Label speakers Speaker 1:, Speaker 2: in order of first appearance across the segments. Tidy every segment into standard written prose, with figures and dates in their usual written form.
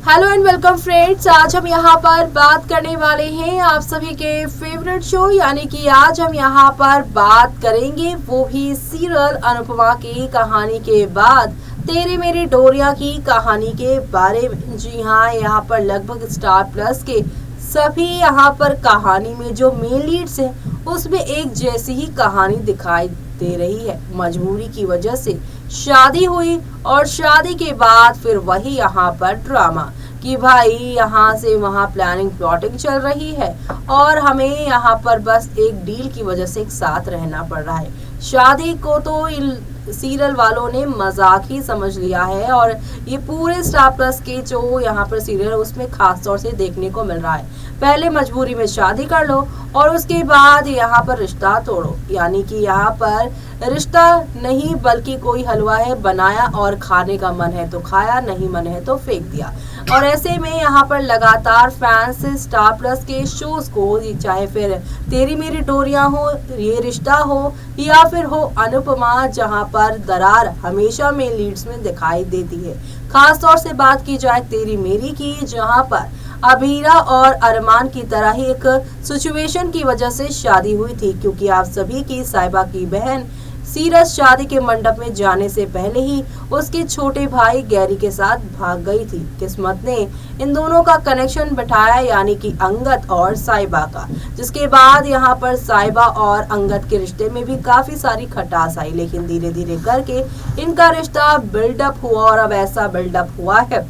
Speaker 1: Hello and welcome friends. आज हम यहाँ पर बात करने वाले हैं आप सभी के फेवरेट शो यानी कि आज हम यहाँ पर बात करेंगे वो भी सीरियल अनुपमा की कहानी के बाद तेरे मेरे डोरिया की कहानी के बारे में। जी हाँ, यहाँ पर लगभग स्टार प्लस के सभी यहाँ पर कहानी में जो मेन लीड्स हैं उसमें एक जैसी ही कहानी दिखाई दे रही है। मजबूरी की वजह से शादी हुई और शादी के बाद फिर वही यहाँ पर ड्रामा कि भाई यहाँ से वहाँ प्लानिंग प्लॉटिंग चल रही है और हमें यहाँ पर बस एक डील की वजह से एक साथ रहना पड़ रहा है। शादी को तो इन सीरियल वालों ने मजाक ही समझ लिया है और ये पूरे स्टार प्लस के जो यहाँ पर सीरियल है उसमें खास तौर से देखने को मिल रहा है। पहले मजबूरी में शादी कर लो और उसके बाद यहाँ पर रिश्ता तोड़ो, यानी कि यहाँ पर रिश्ता नहीं बल्कि कोई हलवा है बनाया और खाने का मन है तो खाया, नहीं मन है तो फेंक दिया। और ऐसे में यहाँ पर लगातार फैंस स्टार प्लस के शोज को, चाहे फिर तेरी मेरी डोरिया हो, ये रिश्ता हो या फिर हो अनुपमा, जहाँ पर दरार हमेशा में लीड्स में दिखाई देती है। खास तौर से बात की जाए तेरी मेरी की, जहाँ पर अबीरा और अरमान की तरह ही एक सिचुएशन की वजह से शादी हुई थी, क्योंकि आप सभी की साहिबा की बहन सीरज शादी के मंडप में जाने से पहले ही उसके छोटे भाई गैरी के साथ भाग गई थी। किस्मत ने इन दोनों का कनेक्शन बिठाया, यानी कि अंगद और साहिबा का, जिसके बाद यहाँ पर साहिबा और अंगद के रिश्ते में भी काफी सारी खटास आई। लेकिन धीरे धीरे करके इनका रिश्ता बिल्डअप हुआ और अब ऐसा बिल्डअप हुआ है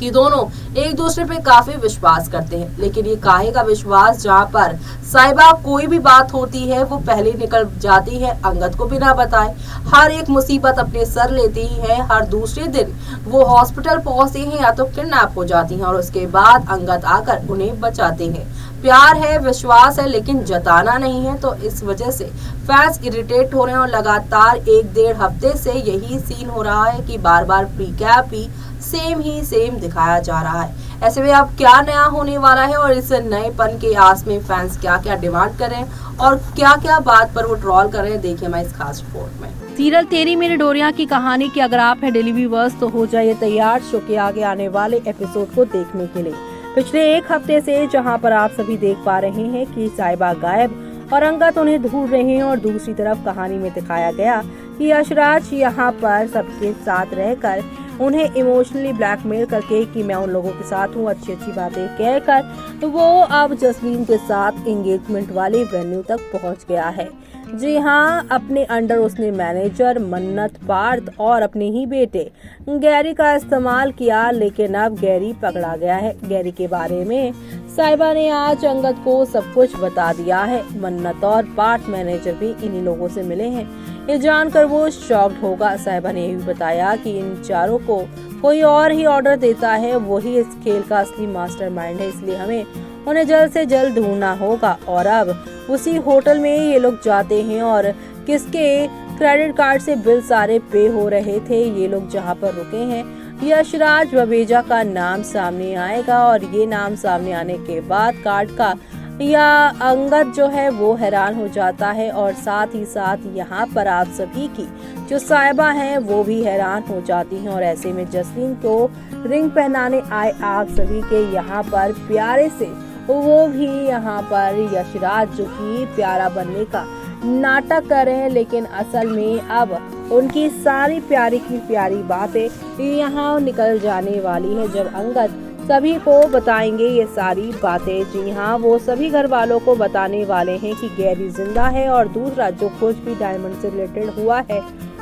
Speaker 1: कि दोनों एक दूसरे पे काफी विश्वास करते हैं। लेकिन ये काहे का विश्वास, जहाँ पर साहिबा कोई भी बात होती है वो पहले निकल जाती है अंगद को बिना बताए, हर एक मुसीबत अपने सर लेती है, हर दूसरे दिन वो हॉस्पिटल पहुंचती हैं या तो किडनैप हो जाती हैं और उसके बाद अंगद आकर उन्हें बचाते हैं। प्यार है, विश्वास है, लेकिन जताना नहीं है। तो इस वजह से फैंस इरिटेट हो रहे हैं और लगातार 1-1.5 हफ्ते से यही सीन हो रहा है कि बार बार प्रीकैप ही सेम दिखाया जा रहा है। ऐसे में अब क्या नया होने वाला है और इस नएपन के आस में फैंस क्या क्या डिमांड कर रहे हैं और क्या क्या बात पर वो ट्रोल कर रहे हैं, देखिए हमारे इस खास रिपोर्ट में।
Speaker 2: सीरियल तेरी मेरी डोरिया की कहानी की अगर आप है डेली व्यूअर्स तो हो जाइए तैयार शो के आगे आने वाले एपिसोड को देखने के लिए। पिछले 1 हफ्ते से जहां पर आप सभी देख पा रहे हैं कि साहिबा गायब और अंगद उन्हें ढूंढ रहे हैं और दूसरी तरफ कहानी में दिखाया गया कि यशराज यहाँ पर सबके साथ रहकर उन्हें इमोशनली ब्लैकमेल करके कि मैं उन लोगों के साथ हूँ, अच्छी अच्छी बातें कहकर तो वो अब जसलीन के साथ एंगेजमेंट वाले वेन्यू तक पहुँच गया है। जी हाँ, अपने अंडर उसने मैनेजर मन्नत, पार्थ और अपने ही बेटे गैरी का इस्तेमाल किया, लेकिन अब गैरी पकड़ा गया है। गैरी के बारे में साहिबा ने आज अंगद को सब कुछ बता दिया है। मन्नत और पार्थ मैनेजर भी इन्हीं लोगों से मिले हैं। ये जानकर वो शॉक्ड होगा। साहिबा ने ये भी बताया कि इन चारों को कोई और ही ऑर्डर देता है, वही इस खेल का असली मास्टरमाइंड है, इसलिए हमें उन्हें जल्द से जल्द ढूंढना होगा। और अब उसी होटल में ये लोग जाते हैं और किसके क्रेडिट कार्ड से बिल सारे पे हो रहे थे, ये लोग जहाँ पर रुके हैं यशराज बबेजा का नाम सामने आएगा और ये नाम सामने आने के बाद कार्ड का या अंगद जो है वो हैरान हो जाता है और साथ ही साथ यहाँ पर आप सभी की जो साहिबा हैं वो भी हैरान हो जाती हैं। और ऐसे में जसलीन को रिंग पहनाने आए आप सभी के यहाँ पर प्यारे से वो भी यहाँ पर यशराज जो कि प्यारा बनने का नाटक कर रहे हैं, लेकिन असल में अब उनकी सारी प्यारी की प्यारी बातें यहाँ निकल जाने वाली है जब अंगद सभी को बताएंगे ये सारी बातें। जी हाँ, वो सभी घर वालों को बताने वाले हैं कि गैरी जिंदा है और दूसरा जो कुछ भी डायमंड से रिलेटेड हुआ है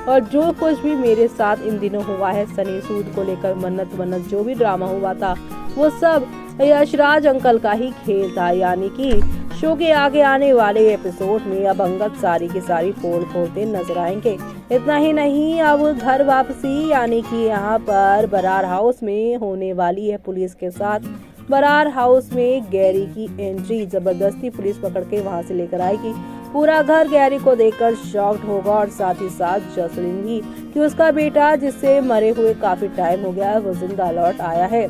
Speaker 2: और जो कुछ भी मेरे साथ इन दिनों हुआ है सनी सूद को लेकर, मन्नत जो भी ड्रामा हुआ था वो सब यशराज अंकल का ही खेल था। यानी कि शो के आगे आने वाले एपिसोड में अब अंगद सारी की सारी पोल खोलते नजर आएंगे। इतना ही नहीं, अब घर वापसी यानी कि यहाँ पर बरार हाउस में होने वाली है पुलिस के साथ। बरार हाउस में गैरी की एंट्री, जबरदस्ती पुलिस पकड़ के वहाँ से लेकर आएगी। पूरा घर गैरी को देखकर शॉक्ड होगा और साथ ही साथ जसलीन भी कि उसका बेटा जिससे मरे हुए काफी टाइम हो गया है वो जिंदा लौट आया है।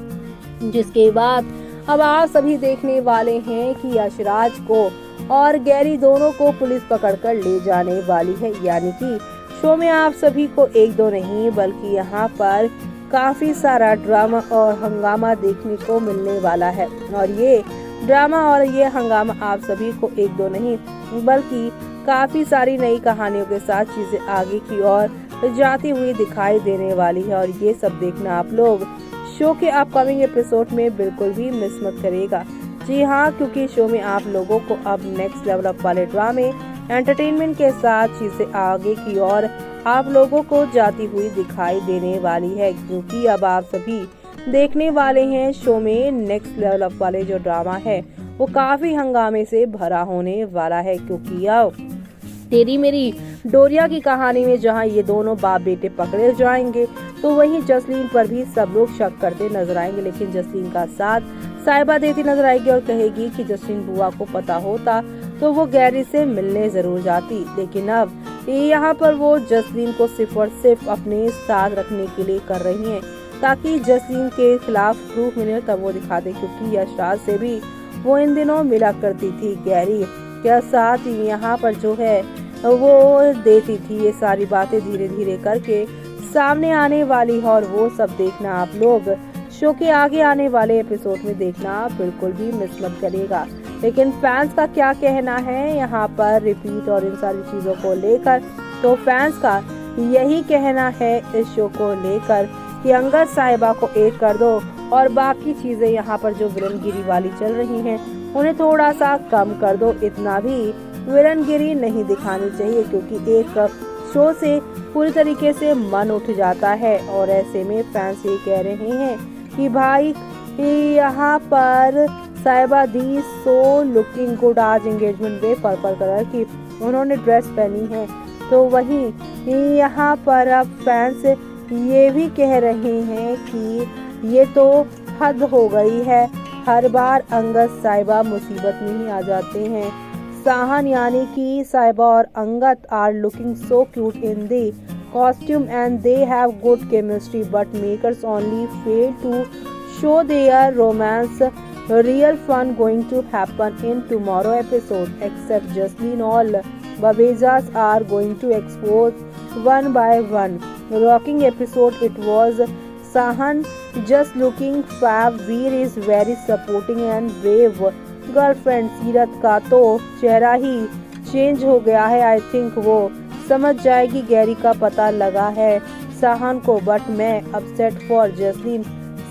Speaker 2: जिसके बाद अब आप सभी देखने वाले हैं कि यशराज को और गैरी दोनों को पुलिस पकड़कर ले जाने वाली है। यानी कि शो में आप सभी को 1-2 नहीं बल्कि यहाँ पर काफी सारा ड्रामा और हंगामा देखने को मिलने वाला है। और ये ड्रामा और ये हंगामा आप सभी को एक दो नहीं बल्कि काफी सारी नई कहानियों के साथ चीजें आगे की ओर जाती हुई दिखाई देने वाली है। और ये सब देखना आप लोग शो के अपकमिंग एपिसोड में बिल्कुल भी मिस मत करिएगा। जी हाँ, क्योंकि शो में आप लोगों को अब नेक्स्ट लेवल अप वाले ड्रामे एंटरटेनमेंट के साथ चीजें आगे की ओर आप लोगों को जाती हुई दिखाई देने वाली है। क्योंकि अब आप सभी देखने वाले हैं शो में नेक्स्ट लेवल अप वाले जो ड्रामा है वो काफी हंगामे से भरा होने वाला है। क्योंकि अब तेरी मेरी डोरिया की कहानी में जहां ये दोनों बाप बेटे पकड़े जाएंगे तो वहीं जसलीन पर भी सब लोग शक करते नजर आएंगे। लेकिन जसलीन का साथ साहिबा देती नजर आएगी और कहेगी कि जसलीन बुआ को पता होता तो वो गैरी से मिलने जरूर जाती। लेकिन अब यहाँ पर वो जसलीन को सिर्फ और सिर्फ अपने साथ रखने के लिए कर रही हैं ताकि जसलीन के खिलाफ प्रूफ मिले तब वो दिखा दे। क्योंकि यशराज से भी वो इन दिनों मिला करती थी गैरी के साथ, यहाँ पर जो है वो देती थी। ये सारी बातें धीरे धीरे करके सामने आने वाली है और वो सब देखना आप लोग शो के आगे आने वाले एपिसोड में देखना बिल्कुल भी मिस मत करिएगा। लेकिन फैंस का क्या कहना है यहाँ पर रिपीट और इन सारी चीजों को लेकर, तो फैंस का यही कहना है इस शो को लेकर कि अंगद साहिबा को एक कर दो और बाकी चीजें यहाँ पर जो विलनगिरी वाली चल रही हैं उन्हें थोड़ा सा कम कर दो। इतना भी विलनगिरी नहीं दिखानी चाहिए क्योंकि एक शो से पूरी तरीके से मन उठ जाता है। और ऐसे में फैंस ये कह रहे हैं कि भाई यहाँ पर साहिबा दी सो लुकिंग गुड आज एंगेजमेंट डे पर्पल कलर की उन्होंने ड्रेस पहनी है। तो वहीं यहाँ पर अब फैंस ये भी कह रहे हैं कि ये तो हद हो गई है, हर बार अंगद साहिबा मुसीबत में ही आ जाते हैं। साहन यानी कि साहिबा और Angad are looking so cute in the costume and they have good chemistry but makers only fail to show their romance. Real fun going to happen in tomorrow episode except Jasleen all Babejas are going to expose one by one. Rocking episode it was. Sahan just looking fab. Veer is very supporting and brave. Girlfriend सीरत का तो चेहरा ही change हो गया है। I think वो समझ जाएगी गैरी का पता लगा है साहन को बट मैं upset for Jasleen.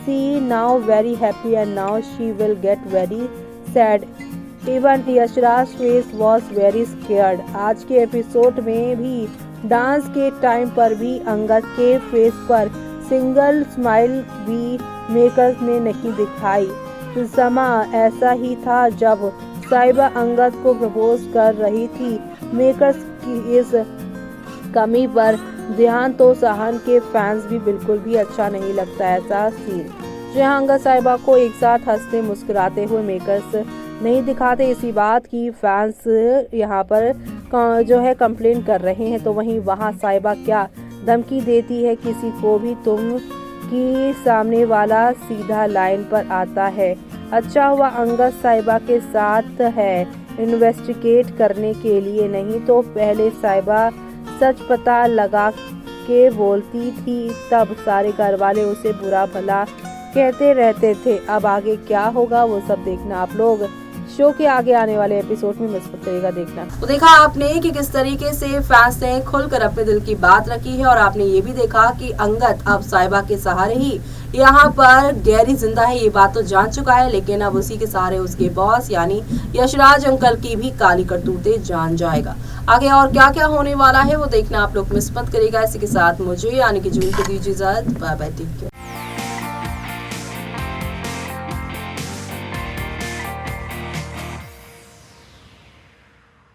Speaker 2: See now very happy and now she will get very sad. Even Yashraj face was very scared. आज के एपिसोड में भी डांस के टाइम पर भी अंगद के फेस पर सिंगल स्माइल भी मेकर्स ने नहीं दिखाई। समा ऐसा ही था जब साहिबा अंगद को प्रपोज कर रही थी। मेकर्स की इस कमी पर ध्यान तो साहन के फैंस भी बिल्कुल भी अच्छा नहीं लगता ऐसा सीन, जहां अंगद साहिबा को एक साथ हंसते मुस्कुराते हुए मेकर्स नहीं दिखाते। इसी बात की फैंस यहाँ पर जो है कंप्लेन कर रहे हैं। तो वहीं वहां साहिबा क्या धमकी देती है किसी को भी तुम कि सामने वाला सीधा लाइन पर आता है। अच्छा हुआ अंगद साहिबा के साथ है इन्वेस्टिगेट करने के लिए, नहीं तो पहले साहिबा सच पता लगा के बोलती थी तब सारे घर वाले उसे बुरा भला कहते रहते थे। अब आगे क्या होगा वो सब देखना आप लोग शो के आगे आने वाले एपिसोड में मिस मत करिएगा देखना।
Speaker 1: तो देखा आपने कि किस तरीके से फैंस ने खुलकर अपने दिल की बात रखी है और आपने ये भी देखा कि अंगद अब साहिबा के सहारे ही यहाँ पर गैरी जिंदा है, ये बात तो जान चुका है। लेकिन अब उसी के सहारे उसके बॉस यानी यशराज अंकल की भी काली करतूतें जान जाएगा। आगे और क्या क्या होने वाला है वो देखना आप लोग मिस मत करिएगा। इसी के साथ मुझे यानी कि जूही को दीजिए इजाजत। Bye bye, take care.